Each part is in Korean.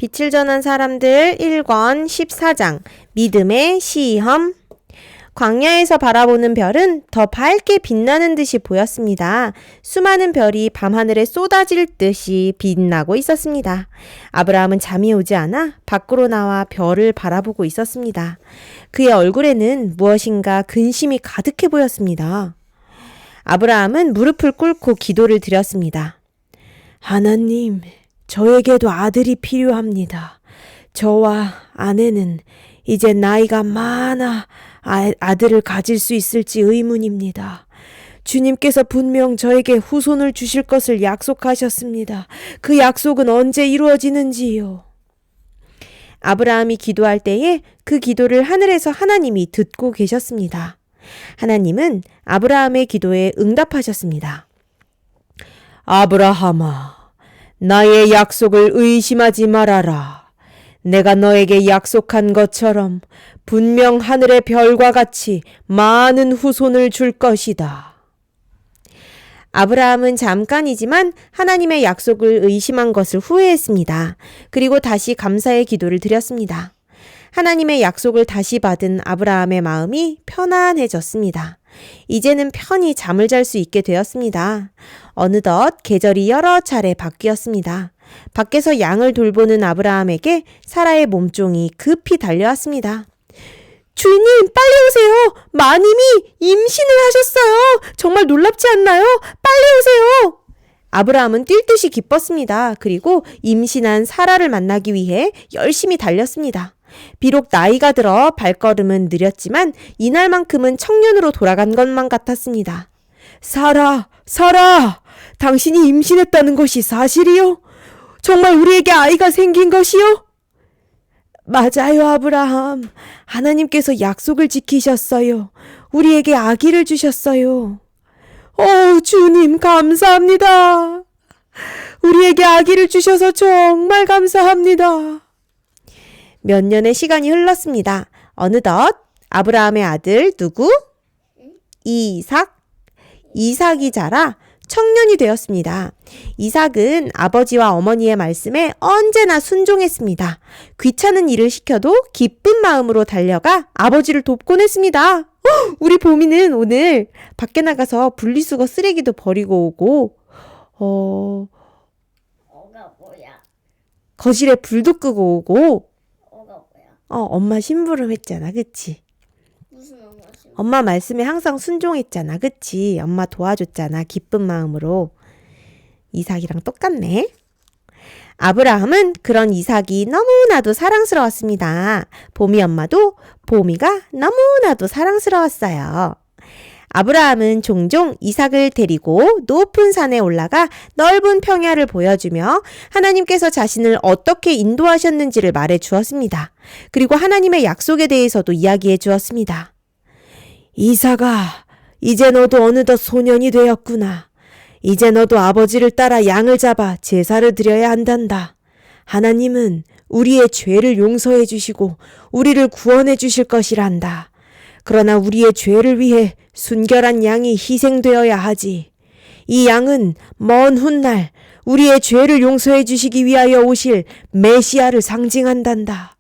빛을 전한 사람들 1권 14장 믿음의 시험. 광야에서 바라보는 별은 더 밝게 빛나는 듯이 보였습니다. 수많은 별이 밤하늘에 쏟아질 듯이 빛나고 있었습니다. 아브라함은 잠이 오지 않아 밖으로 나와 별을 바라보고 있었습니다. 그의 얼굴에는 무엇인가 근심이 가득해 보였습니다. 아브라함은 무릎을 꿇고 기도를 드렸습니다. 하나님, 저에게도 아들이 필요합니다. 저와 아내는 이제 나이가 많아 아들을 가질 수 있을지 의문입니다. 주님께서 분명 저에게 후손을 주실 것을 약속하셨습니다. 그 약속은 언제 이루어지는지요? 아브라함이 기도할 때에 그 기도를 하늘에서 하나님이 듣고 계셨습니다. 하나님은 아브라함의 기도에 응답하셨습니다. 아브라함아, 나의 약속을 의심하지 말아라. 내가 너에게 약속한 것처럼 분명 하늘의 별과 같이 많은 후손을 줄 것이다. 아브라함은 잠깐이지만 하나님의 약속을 의심한 것을 후회했습니다. 그리고 다시 감사의 기도를 드렸습니다. 하나님의 약속을 다시 받은 아브라함의 마음이 편안해졌습니다. 이제는 편히 잠을 잘 수 있게 되었습니다. 어느덧 계절이 여러 차례 바뀌었습니다. 밖에서 양을 돌보는 아브라함에게 사라의 몸종이 급히 달려왔습니다. 주인님, 빨리 오세요. 마님이 임신을 하셨어요. 정말 놀랍지 않나요? 빨리 오세요. 아브라함은 뛸 듯이 기뻤습니다. 그리고 임신한 사라를 만나기 위해 열심히 달렸습니다. 비록 나이가 들어 발걸음은 느렸지만 이날만큼은 청년으로 돌아간 것만 같았습니다. 사라! 당신이 임신했다는 것이 사실이요? 정말 우리에게 아이가 생긴 것이요? 맞아요, 아브라함. 하나님께서 약속을 지키셨어요. 우리에게 아기를 주셨어요. 주님 감사합니다. 우리에게 아기를 주셔서 정말 감사합니다. 몇 년의 시간이 흘렀습니다. 어느덧 아브라함의 아들 누구? 이삭이 자라 청년이 되었습니다. 이삭은 아버지와 어머니의 말씀에 언제나 순종했습니다. 귀찮은 일을 시켜도 기쁜 마음으로 달려가 아버지를 돕곤 했습니다. 우리 보미는 오늘 밖에 나가서 분리수거 쓰레기도 버리고 오고 어가 뭐야? 거실에 불도 끄고 오고 어가 뭐야? 엄마 심부름 했잖아, 그치? 무슨 어가지? 엄마 말씀에 항상 순종했잖아, 그치? 엄마 도와줬잖아, 기쁜 마음으로. 이삭이랑 똑같네. 아브라함은 그런 이삭이 너무나도 사랑스러웠습니다. 보미 엄마도 보미가 너무나도 사랑스러웠어요. 아브라함은 종종 이삭을 데리고 높은 산에 올라가 넓은 평야를 보여주며 하나님께서 자신을 어떻게 인도하셨는지를 말해 주었습니다. 그리고 하나님의 약속에 대해서도 이야기해 주었습니다. 이삭아, 이제 너도 어느덧 소년이 되었구나. 이제 너도 아버지를 따라 양을 잡아 제사를 드려야 한단다. 하나님은 우리의 죄를 용서해 주시고 우리를 구원해 주실 것이란다. 그러나 우리의 죄를 위해 순결한 양이 희생되어야 하지. 이 양은 먼 훗날 우리의 죄를 용서해 주시기 위하여 오실 메시아를 상징한단다.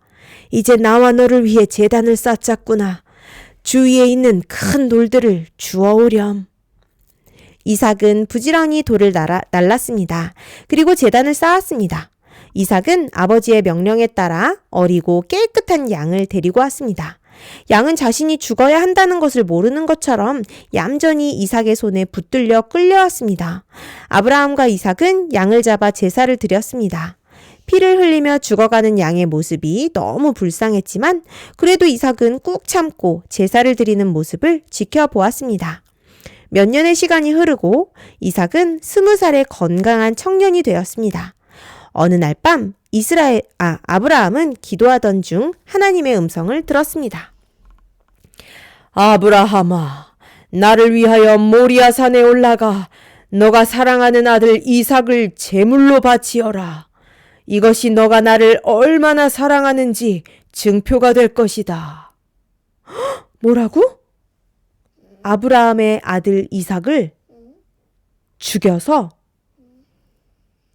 이제 나와 너를 위해 제단을 쌓았구나. 주위에 있는 큰 돌들을 주워오렴. 이삭은 부지런히 돌을 날랐습니다. 그리고 제단을 쌓았습니다. 이삭은 아버지의 명령에 따라 어리고 깨끗한 양을 데리고 왔습니다. 양은 자신이 죽어야 한다는 것을 모르는 것처럼 얌전히 이삭의 손에 붙들려 끌려왔습니다. 아브라함과 이삭은 양을 잡아 제사를 드렸습니다. 피를 흘리며 죽어가는 양의 모습이 너무 불쌍했지만 그래도 이삭은 꾹 참고 제사를 드리는 모습을 지켜보았습니다. 몇 년의 시간이 흐르고 이삭은 20살의 건강한 청년이 되었습니다. 어느 날 밤 아브라함은 기도하던 중 하나님의 음성을 들었습니다. 아브라함아, 나를 위하여 모리아 산에 올라가 너가 사랑하는 아들 이삭을 제물로 바치어라. 이것이 너가 나를 얼마나 사랑하는지 증표가 될 것이다. 뭐라고? 아브라함의 아들 이삭을 죽여서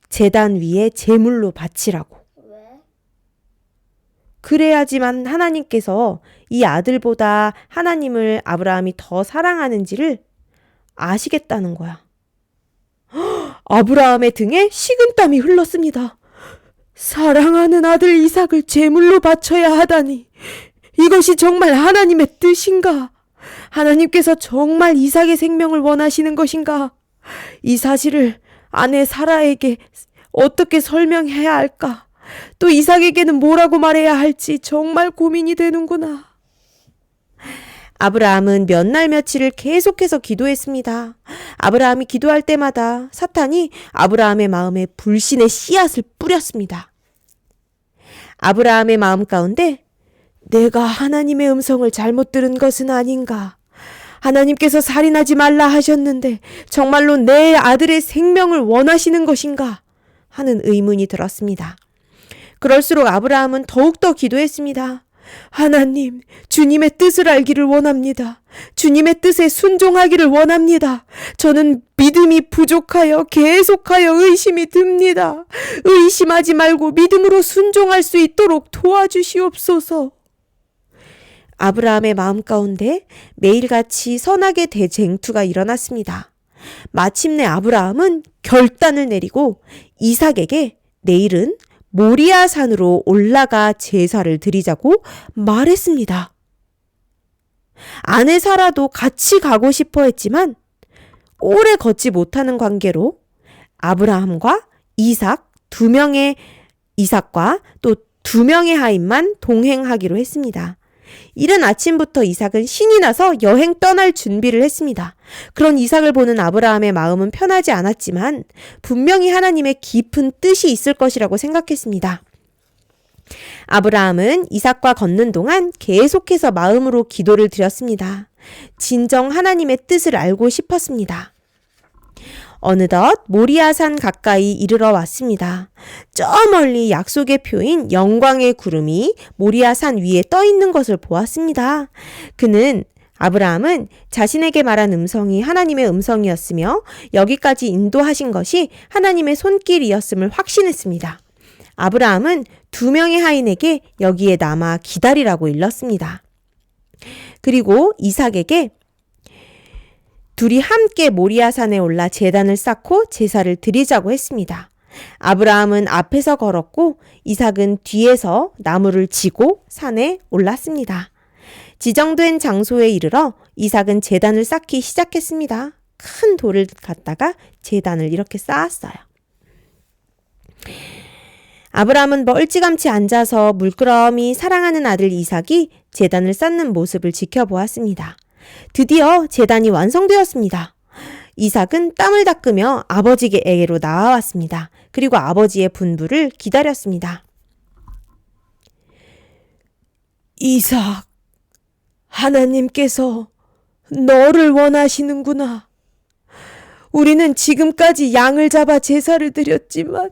제단 위에 제물로 바치라고. 왜? 그래야지만 하나님께서 이 아들보다 하나님을 아브라함이 더 사랑하는지를 아시겠다는 거야. 아브라함의 등에 식은땀이 흘렀습니다. 사랑하는 아들 이삭을 제물로 바쳐야 하다니, 이것이 정말 하나님의 뜻인가? 하나님께서 정말 이삭의 생명을 원하시는 것인가? 이 사실을 아내 사라에게 어떻게 설명해야 할까? 또 이삭에게는 뭐라고 말해야 할지 정말 고민이 되는구나. 아브라함은 몇 날 며칠을 계속해서 기도했습니다. 아브라함이 기도할 때마다 사탄이 아브라함의 마음에 불신의 씨앗을 뿌렸습니다. 아브라함의 마음 가운데 내가 하나님의 음성을 잘못 들은 것은 아닌가? 하나님께서 살인하지 말라 하셨는데 정말로 내 아들의 생명을 원하시는 것인가? 하는 의문이 들었습니다. 그럴수록 아브라함은 더욱더 기도했습니다. 하나님, 주님의 뜻을 알기를 원합니다. 주님의 뜻에 순종하기를 원합니다. 저는 믿음이 부족하여 계속하여 의심이 듭니다. 의심하지 말고 믿음으로 순종할 수 있도록 도와주시옵소서. 아브라함의 마음 가운데 매일같이 선악의 대쟁투가 일어났습니다. 마침내 아브라함은 결단을 내리고 이삭에게 내일은 모리아 산으로 올라가 제사를 드리자고 말했습니다. 아내 사라도 같이 가고 싶어 했지만 오래 걷지 못하는 관계로 아브라함과 이삭과 또 2명의 하인만 동행하기로 했습니다. 이른 아침부터 이삭은 신이 나서 여행 떠날 준비를 했습니다. 그런 이삭을 보는 아브라함의 마음은 편하지 않았지만 분명히 하나님의 깊은 뜻이 있을 것이라고 생각했습니다. 아브라함은 이삭과 걷는 동안 계속해서 마음으로 기도를 드렸습니다. 진정 하나님의 뜻을 알고 싶었습니다. 어느덧 모리아산 가까이 이르러 왔습니다. 저 멀리 약속의 표인 영광의 구름이 모리아산 위에 떠 있는 것을 보았습니다. 아브라함은 자신에게 말한 음성이 하나님의 음성이었으며 여기까지 인도하신 것이 하나님의 손길이었음을 확신했습니다. 아브라함은 2명의 하인에게 여기에 남아 기다리라고 일렀습니다. 그리고 이삭에게 둘이 함께 모리아산에 올라 제단을 쌓고 제사를 드리자고 했습니다. 아브라함은 앞에서 걸었고 이삭은 뒤에서 나무를 지고 산에 올랐습니다. 지정된 장소에 이르러 이삭은 제단을 쌓기 시작했습니다. 큰 돌을 갖다가 제단을 이렇게 쌓았어요. 아브라함은 멀찌감치 앉아서 물끄러미 사랑하는 아들 이삭이 제단을 쌓는 모습을 지켜보았습니다. 드디어 제단이 완성되었습니다. 이삭은 땀을 닦으며 아버지에게로 나와왔습니다. 그리고 아버지의 분부를 기다렸습니다. 이삭, 하나님께서 너를 원하시는구나. 우리는 지금까지 양을 잡아 제사를 드렸지만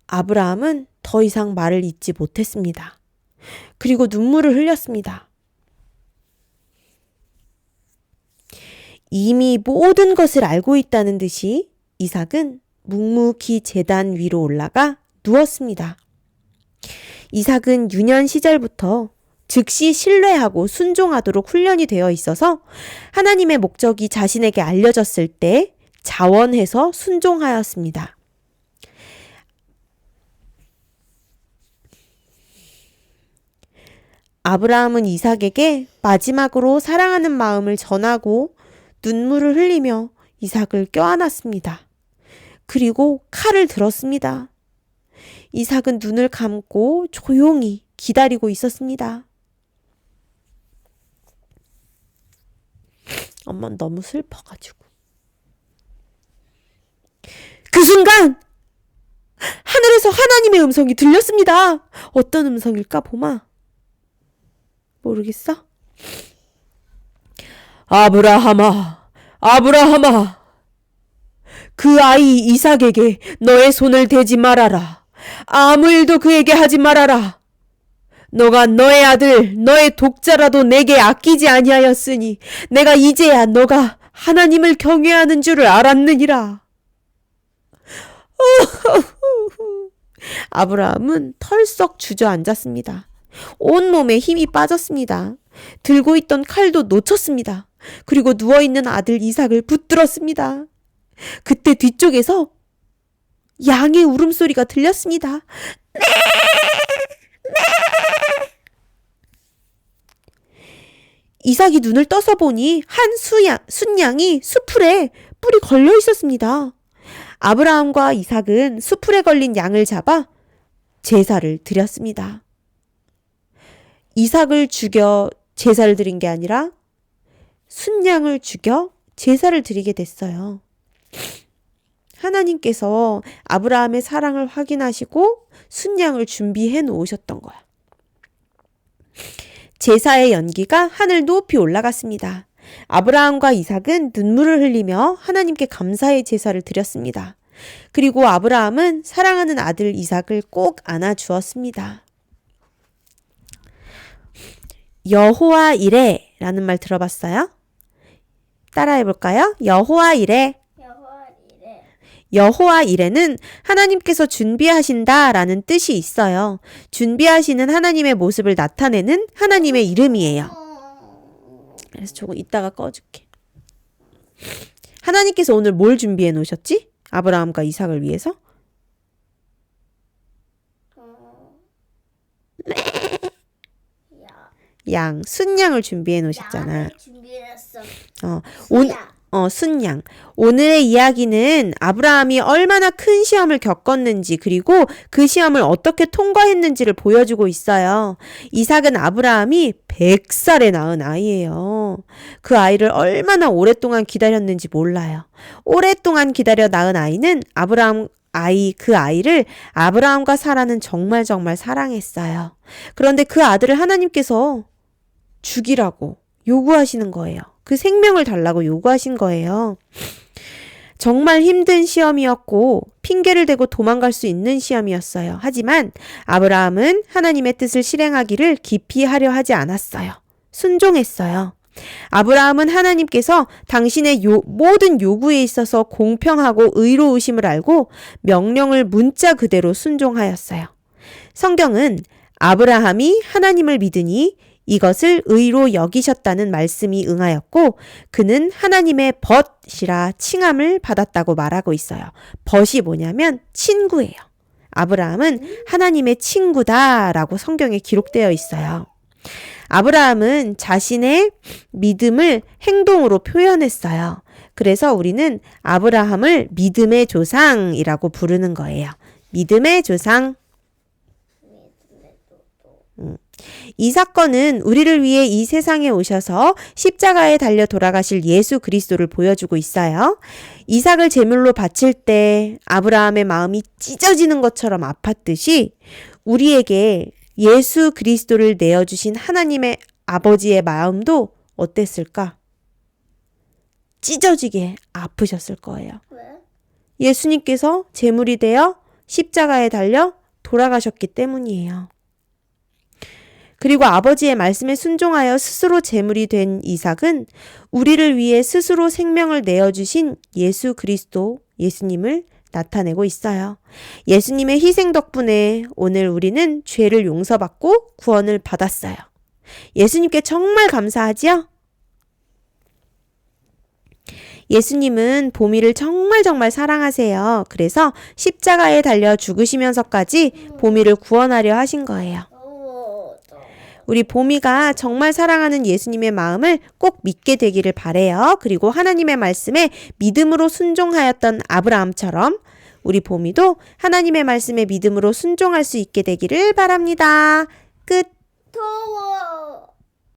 아브라함은 더 이상 말을 잇지 못했습니다. 그리고 눈물을 흘렸습니다. 이미 모든 것을 알고 있다는 듯이 이삭은 묵묵히 제단 위로 올라가 누웠습니다. 이삭은 유년 시절부터 즉시 신뢰하고 순종하도록 훈련이 되어 있어서 하나님의 목적이 자신에게 알려졌을 때 자원해서 순종하였습니다. 아브라함은 이삭에게 마지막으로 사랑하는 마음을 전하고 눈물을 흘리며 이삭을 껴안았습니다. 그리고 칼을 들었습니다. 이삭은 눈을 감고 조용히 기다리고 있었습니다. 엄마는 너무 슬퍼가지고. 그 순간 하늘에서 하나님의 음성이 들렸습니다. 어떤 음성일까 보마? 모르겠어? 아브라함아, 아브라함아, 그 아이 이삭에게 너의 손을 대지 말아라. 아무 일도 그에게 하지 말아라. 너가 너의 아들, 너의 독자라도 내게 아끼지 아니하였으니 내가 이제야 너가 하나님을 경외하는 줄을 알았느니라. 아브라함은 털썩 주저앉았습니다. 온몸에 힘이 빠졌습니다. 들고 있던 칼도 놓쳤습니다. 그리고 누워있는 아들 이삭을 붙들었습니다. 그때 뒤쪽에서 양의 울음소리가 들렸습니다. 이삭이 눈을 떠서 보니 한 순양이 수풀에 뿔이 걸려 있었습니다. 아브라함과 이삭은 수풀에 걸린 양을 잡아 제사를 드렸습니다. 이삭을 죽여 제사를 드린 게 아니라 순양을 죽여 제사를 드리게 됐어요. 하나님께서 아브라함의 사랑을 확인하시고 순양을 준비해 놓으셨던 거야. 제사의 연기가 하늘 높이 올라갔습니다. 아브라함과 이삭은 눈물을 흘리며 하나님께 감사의 제사를 드렸습니다. 그리고 아브라함은 사랑하는 아들 이삭을 꼭 안아주었습니다. 여호와 이레라는 말 들어봤어요? 따라해볼까요? 여호와 이레. 여호와 이레는 하나님께서 준비하신다라는 뜻이 있어요. 준비하시는 하나님의 모습을 나타내는 하나님의 이름이에요. 그래서 조금 이따가 꺼줄게. 하나님께서 오늘 뭘 준비해 놓으셨지? 아브라함과 이삭을 위해서? 양, 순양을 준비해 놓으셨잖아. 준비했어. 순양. 오늘의 이야기는 아브라함이 얼마나 큰 시험을 겪었는지 그리고 그 시험을 어떻게 통과했는지를 보여주고 있어요. 이삭은 아브라함이 100살에 낳은 아이예요. 그 아이를 얼마나 오랫동안 기다렸는지 몰라요. 오랫동안 기다려 낳은 아이는 그 아이를 아브라함과 사라는 정말 사랑했어요. 그런데 그 아들을 하나님께서 죽이라고 요구하시는 거예요. 그 생명을 달라고 요구하신 거예요. 정말 힘든 시험이었고 핑계를 대고 도망갈 수 있는 시험이었어요. 하지만 아브라함은 하나님의 뜻을 실행하기를 기피 하려 하지 않았어요. 순종했어요. 아브라함은 하나님께서 당신의 모든 요구에 있어서 공평하고 의로우심을 알고 명령을 문자 그대로 순종하였어요. 성경은 아브라함이 하나님을 믿으니 이것을 의로 여기셨다는 말씀이 응하였고 그는 하나님의 벗이라 칭함을 받았다고 말하고 있어요. 벗이 뭐냐면 친구예요. 아브라함은 하나님의 친구다라고 성경에 기록되어 있어요. 아브라함은 자신의 믿음을 행동으로 표현했어요. 그래서 우리는 아브라함을 믿음의 조상이라고 부르는 거예요. 믿음의 조상. 이 사건은 우리를 위해 이 세상에 오셔서 십자가에 달려 돌아가실 예수 그리스도를 보여주고 있어요. 이삭을 제물로 바칠 때 아브라함의 마음이 찢어지는 것처럼 아팠듯이 우리에게 예수 그리스도를 내어주신 하나님의 아버지의 마음도 어땠을까? 찢어지게 아프셨을 거예요. 왜? 예수님께서 제물이 되어 십자가에 달려 돌아가셨기 때문이에요. 그리고 아버지의 말씀에 순종하여 스스로 제물이 된 이삭은 우리를 위해 스스로 생명을 내어주신 예수 그리스도, 예수님을 나타내고 있어요. 예수님의 희생 덕분에 오늘 우리는 죄를 용서받고 구원을 받았어요. 예수님께 정말 감사하지요? 예수님은 보미를 정말 사랑하세요. 그래서 십자가에 달려 죽으시면서까지 보미를 구원하려 하신 거예요. 우리 보미가 정말 사랑하는 예수님의 마음을 꼭 믿게 되기를 바래요. 그리고 하나님의 말씀에 믿음으로 순종하였던 아브라함처럼 우리 보미도 하나님의 말씀에 믿음으로 순종할 수 있게 되기를 바랍니다. 끝. 더워.